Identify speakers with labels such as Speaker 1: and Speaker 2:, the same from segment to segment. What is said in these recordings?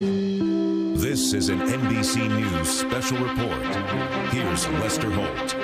Speaker 1: This is an NBC News special report. Here's Lester Holt.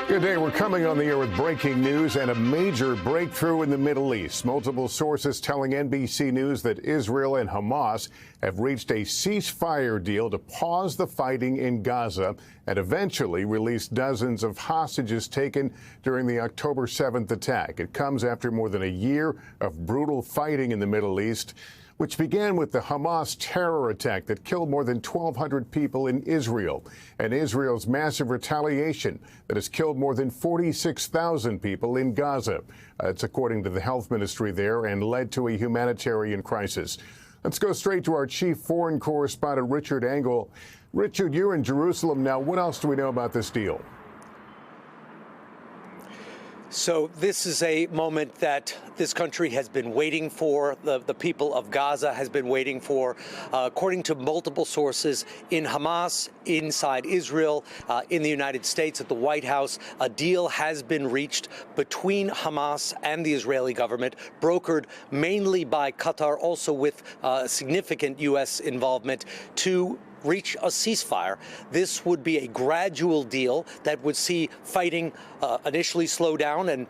Speaker 2: Good day. We're coming on the air with breaking news and a major breakthrough in the Middle East. Multiple sources telling NBC News that Israel and Hamas have reached a ceasefire deal to pause the fighting in Gaza and eventually release dozens of hostages taken during the October 7th attack. It comes after more than a year of brutal fighting in the Middle East, which began with the Hamas terror attack that killed more than 1,200 people in Israel, and Israel's massive retaliation that has killed more than 46,000 people in Gaza. It's according to the health ministry there, and led to a humanitarian crisis. Let's go straight to our chief foreign correspondent, Richard Engel. Richard, you're in Jerusalem now. What else do we know about this deal?
Speaker 3: So this is a moment that this country has been waiting for, the people of Gaza has been waiting for. According to multiple sources in Hamas, inside Israel, in the United States, at the White House, a deal has been reached between Hamas and the Israeli government, brokered mainly by Qatar, also with significant U.S. involvement, to reach a ceasefire. This would be a gradual deal that would see fighting initially slow down and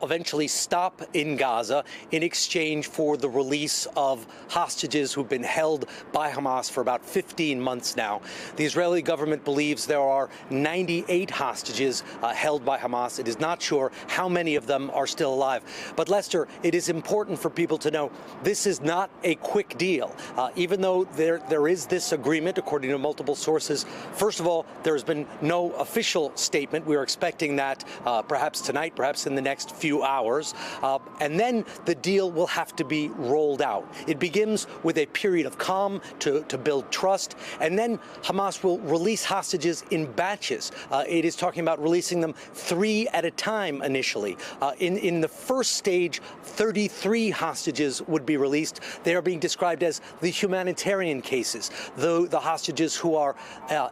Speaker 3: eventually stop in Gaza in exchange for the release of hostages who've been held by Hamas for about 15 months now. The Israeli government believes there are 98 hostages held by Hamas. It is not sure how many of them are still alive. But Lester, it is important for people to know this is not a quick deal. Even though there is this agreement, according to multiple sources, first of all, there has been no official statement. We are expecting that perhaps tonight, perhaps in the next few hours, and then the deal will have to be rolled out. It begins with a period of calm to build trust, and then Hamas will release hostages in batches. It is talking about releasing them 3 at a time initially. In the first stage, 33 hostages would be released. They are being described as the humanitarian cases, the hostages who are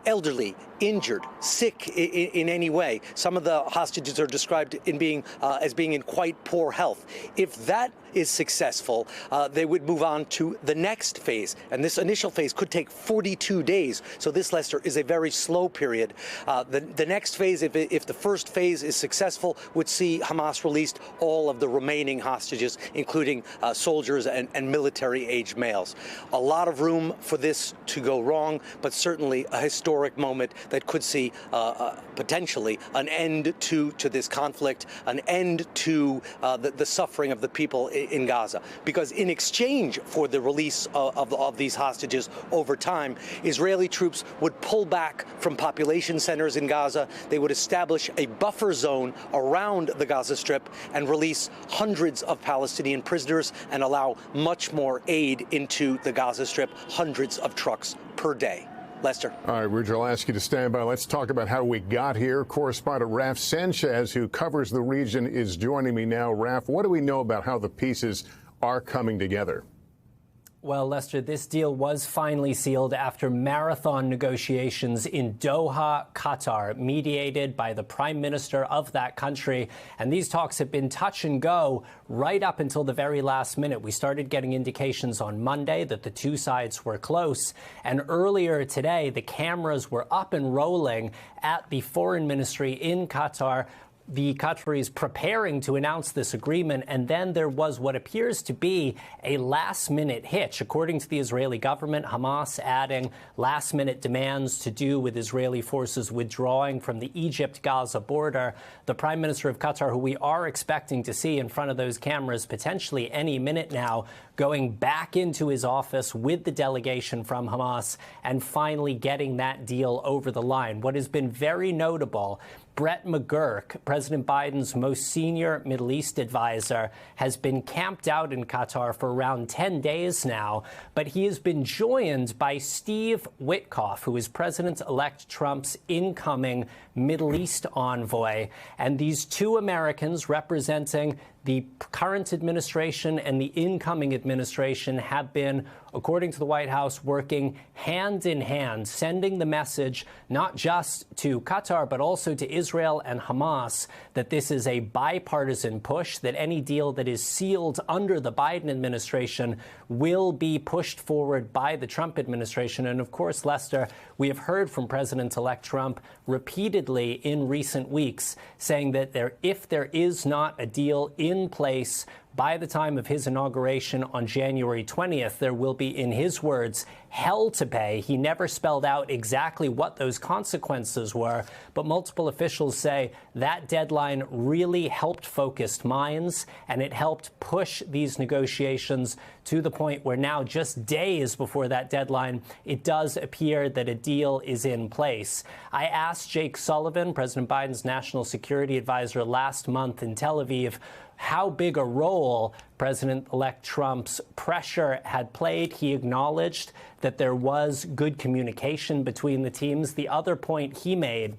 Speaker 3: elderly, injured, sick in any way. Some of the hostages are described as being in quite poor health. If that is successful, they would move on to the next phase. And this initial phase could take 42 days. So this, Lester, is a very slow period. The next phase, if the first phase is successful, would see Hamas released all of the remaining hostages, including soldiers and military-aged males. A lot of room for this to go wrong, but certainly a historic moment that could see potentially an end to this conflict, an end to the suffering of the people in Gaza. Because in exchange for the release of these hostages over time, Israeli troops would pull back from population centers in Gaza. They would establish a buffer zone around the Gaza Strip and release hundreds of Palestinian prisoners and allow much more aid into the Gaza Strip, hundreds of trucks per day. Lester.
Speaker 2: All right, Roger, I'll ask you to stand by. Let's talk about how we got here. Correspondent Raf Sanchez, who covers the region, is joining me now. Raf, what do we know about how the pieces are coming together?
Speaker 4: Well, Lester, this deal was finally sealed after marathon negotiations in Doha, Qatar, mediated by the prime minister of that country. And these talks have been touch and go right up until the very last minute. We started getting indications on Monday that the two sides were close. And earlier today, the cameras were up and rolling at the foreign ministry in Qatar. The Qataris preparing to announce this agreement, and then there was what appears to be a last-minute hitch. According to the Israeli government, Hamas adding last-minute demands to do with Israeli forces withdrawing from the Egypt-Gaza border. The Prime Minister of Qatar, who we are expecting to see in front of those cameras potentially any minute now, going back into his office with the delegation from Hamas and finally getting that deal over the line. What has been very notable, Brett McGurk, President Biden's most senior Middle East advisor, has been camped out in Qatar for around 10 days now, but he has been joined by Steve Witkoff, who is President-elect Trump's incoming Middle East envoy. And these two Americans representing The current administration and the incoming administration have been, according to the White House, working hand in hand, sending the message not just to Qatar, but also to Israel and Hamas that this is a bipartisan push, that any deal that is sealed under the Biden administration will be pushed forward by the Trump administration. And of course, Lester, we have heard from President-elect Trump repeatedly in recent weeks saying that if there is not a deal in place by the time of his inauguration on January 20th, there will be, in his words, hell to pay. He never spelled out exactly what those consequences were, but multiple officials say that deadline really helped focus minds, and it helped push these negotiations to the point where now, just days before that deadline, it does appear that a deal is in place. I asked Jake Sullivan, President Biden's national security advisor, last month in Tel Aviv, how big a role President-elect Trump's pressure had played. He acknowledged that there was good communication between the teams. The other point he made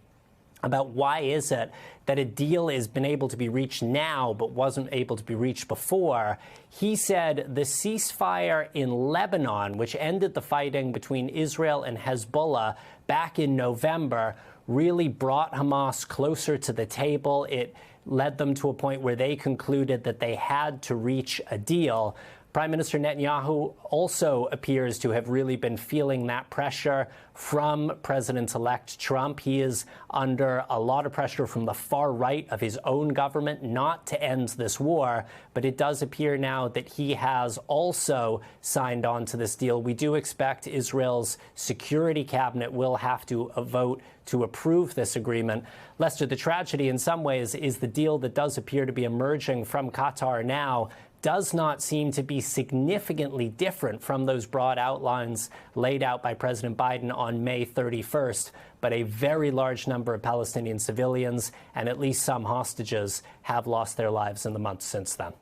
Speaker 4: about why is it that a deal has been able to be reached now but wasn't able to be reached before, he said the ceasefire in Lebanon, which ended the fighting between Israel and Hezbollah back in November, really brought Hamas closer to the table. It led them to a point where they concluded that they had to reach a deal. Prime Minister Netanyahu also appears to have really been feeling that pressure from President-elect Trump. He is under a lot of pressure from the far right of his own government not to end this war, but it does appear now that he has also signed on to this deal. We do expect Israel's security cabinet will have to vote to approve this agreement. Lester, the tragedy in some ways is the deal that does appear to be emerging from Qatar now does not seem to be significantly different from those broad outlines laid out by President Biden on May 31st. But a very large number of Palestinian civilians and at least some hostages have lost their lives in the months since then.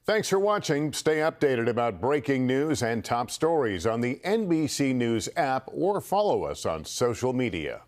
Speaker 2: Thanks for watching. Stay updated about breaking news and top stories on the NBC News app or follow us on social media.